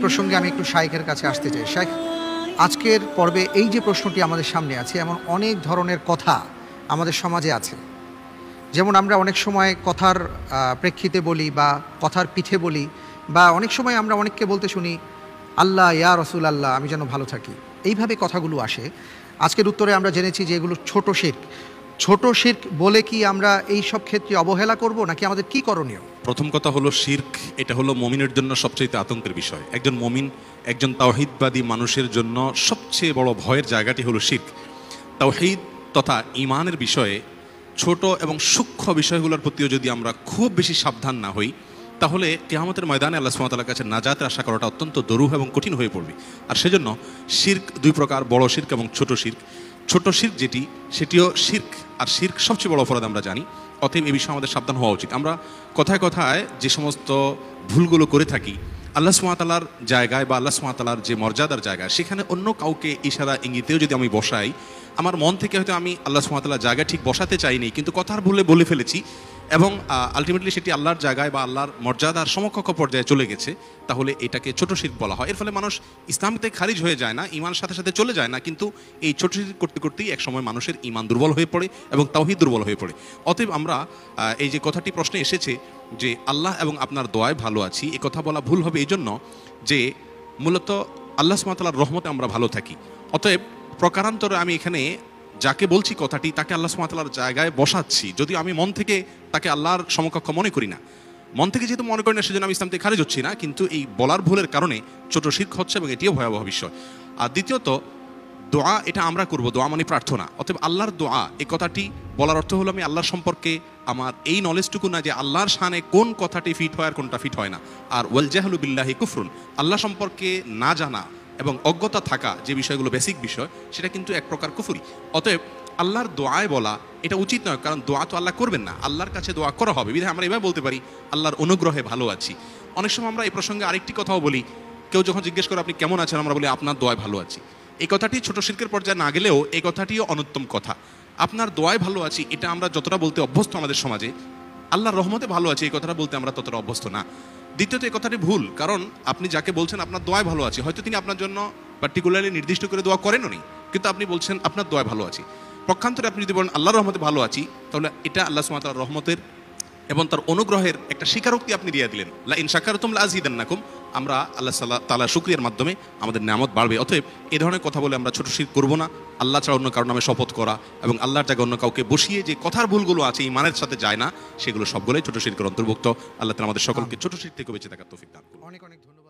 প্রসঙ্গে আমি একটু শাইখের কাছে আসতে চাই। শাইখ, আজকের পর্বে এই যে প্রশ্নটি আমাদের সামনে আছে, এমন অনেক ধরনের কথা আমাদের সমাজে আছে। যেমন আমরা অনেক সময় কথার প্রেক্ষিতে বলি বা কথার পিঠে বলি, বা অনেক সময় আমরা অনেককে বলতে শুনি, আল্লাহ ইয়া রসুল আল্লাহ, আমি যেন ভালো থাকি। এইভাবে কথাগুলো আসে। আজকের উত্তরে আমরা জেনেছি যে এগুলো ছোট শিরক। ছোট শিরক বলে কি আমরা এই সব ক্ষেত্রে অবহেলা করব, নাকি আমাদের কি করণীয়? প্রথম কথা হলো শিরক, এটা হলো মমিনের জন্য সবচেয়ে আতঙ্কের বিষয়। একজন মমিন, একজন তাওহীদবাদী মানুষের জন্য সবচেয়ে বড় ভয়ের জায়গাটি হলো শিরক। তাওহীদ তথা ঈমানের বিষয়ে ছোট এবং সূক্ষ্ম বিষয়গুলোর প্রতিও যদি আমরা খুব বেশি সাবধান না হই, তাহলে কিয়ামতের ময়দানে আল্লাহ সুবহানাহু ওয়া তাআলার কাছে নাজাতের আশা করাটা অত্যন্ত দুরূহ এবং কঠিন হয়ে পড়বে। আর সেজন্য শিরক দুই প্রকার, বড় শিরক এবং ছোট শিরক। ছোট শিরক যেটি, সেটিও শিরক, আর শিরক সবচেয়ে বড় অপরাধ আমরা জানি। অতএব এই বিষয়ে আমাদের সাবধান হওয়া উচিত। আমরা কথায় কথায় যে সমস্ত ভুলগুলো করে থাকি, আল্লাহ সুবহানাহু ওয়া তাআলার জায়গায় বা আল্লাহ সুবহানাহু ওয়া তাআলার যে মর্যাদার জায়গা, সেখানে অন্য কাউকে ইশারা ইঙ্গিতেও যদি আমি বসাই, আমার মন থেকে হয়তো আমি আল্লাহ সুবহানাহু ওয়া তাআলার জায়গায় ঠিক বসাতে চাইনি, কিন্তু কথার ভুলে বলে ফেলেছি এবং আলটিমেটলি সেটি আল্লাহর জায়গায় বা আল্লাহর মর্যাদার সমকক্ষ পর্যায়ে চলে গেছে, তাহলে এটাকে ছোট শিরক বলা হয়। এর ফলে মানুষ ইসলাম থেকে খারিজ হয়ে যায় না, ঈমানের সাথে সাথে চলে যায় না, কিন্তু এই ছোট শিরক করতে করতেই একসময় মানুষের ঈমান দুর্বল হয়ে পড়ে এবং তাওহীদ দুর্বল হয়ে পড়ে। অতএব আমরা এই যে কথাটি প্রশ্নে এসেছে যে আল্লাহ এবং আপনার দোয়ায় ভালো আছি, এ কথা বলা ভুল হবে এই জন্য যে মূলত আল্লাহ সুবহানাহু ওয়া তাআলার রহমতে আমরা ভালো থাকি। অতএব প্রকারান্তরে আমি এখানে যাকে বলছি কথাটি, তাকে আল্লাহ সুবহানাহু ওয়া তাআলার জায়গায় বসাচ্ছি, যদিও আমি মন থেকে তাকে আল্লাহর সমকক্ষ মনে করি না। মন থেকে যেহেতু মনে করি না, সেজন্য আমি ইসলাম থেকে খারিজ হচ্ছি না, কিন্তু এই বলার ভুলের কারণে ছোট শিরক হচ্ছে এবং এটিও ভয়াবহ বিষয়। আর দ্বিতীয়ত, দোয়া এটা আমরা করব, দোয়া মানে প্রার্থনা। অতএব আল্লাহর দোয়া এই কথাটি বলার অর্থ হলো আমি আল্লাহর সম্পর্কে আমার এই নলেজটুকু না যে আল্লাহর শানে কোন কথাটি ফিট হয় আর কোনটা ফিট হয় না। আর ওয়াল জাহলু বিল্লাহি কুফরুন, আল্লাহ সম্পর্কে না জানা এবং অজ্ঞতা থাকা যে বিষয়গুলো বেসিক বিষয়, সেটা কিন্তু এক প্রকার কুফরি। অতএব আল্লাহর দোয়ায় বলা এটা উচিত নয়, কারণ দোয়া তো আল্লাহ করবেন না, আল্লাহর কাছে দোয়া করা হবে। বিধায় আমরা এভাবে বলতে পারি আল্লাহর অনুগ্রহে ভালো আছি। অনেক সময় আমরা এই প্রসঙ্গে আরেকটি কথাও বলি, কেউ যখন জিজ্ঞেস করে আপনি কেমন আছেন, আমরা বলি আপনার দোয়ায় ভালো আছি। এই কথাটি ছোট শিরকের পর্যায়ে না গেলেও এই কথাটিও অনুত্তম কথা। আপনার দোয়ায় ভালো আছি এটা আমরা যতটা বলতে অভ্যস্ত আমাদের সমাজে, আল্লাহর রহমতে ভালো আছি এই কথাটা বলতে আমরা ততটা অভ্যস্ত না। দ্বিতীয়ত, এই কথাটি ভুল, কারণ আপনি যাকে বলছেন আপনার দোয়ায় ভালো আছি, হয়তো তিনি আপনার জন্য পার্টিকুলারলি নির্দিষ্ট করে দোয়া করেনও নি, কিন্তু আপনি বলছেন আপনার দোয়ায় ভালো আছি। পক্ষান্তরে আপনি যদি বলেন আল্লাহর রহমতে ভালো আছি, তাহলে এটা আল্লাহ সুবহানাহু ওয়া তাআলার রহমতের এবং তার অনুগ্রহের একটা স্বীকারোক্তি আপনি দিয়ে দিলেন। লা ইন শাকারতুম লা আযীদান্নাকুম, আমরা আল্লাহ তাআলার শুকরিয়ার মাধ্যমে আমাদের নিয়ামত বাড়বে। অতএব এই ধরনের কথা বলে আমরা ছোট শিরক করব না। আল্লাহ ছাড়া অন্য কারো নামে শপথ করা এবং আল্লাহর জায়গায় অন্য কাউকে বসিয়ে যে কথার ভুলগুলো আছে ঈমানের সাথে যায় না, সেগুলো সবগুলোই ছোট শিরকের অন্তর্ভুক্ত। আল্লাহ তাআলা আমাদের সকলকে ছোট শিরক থেকে বেঁচে থাকার তৌফিক দান করুন। অনেক অনেক ধন্যবাদ।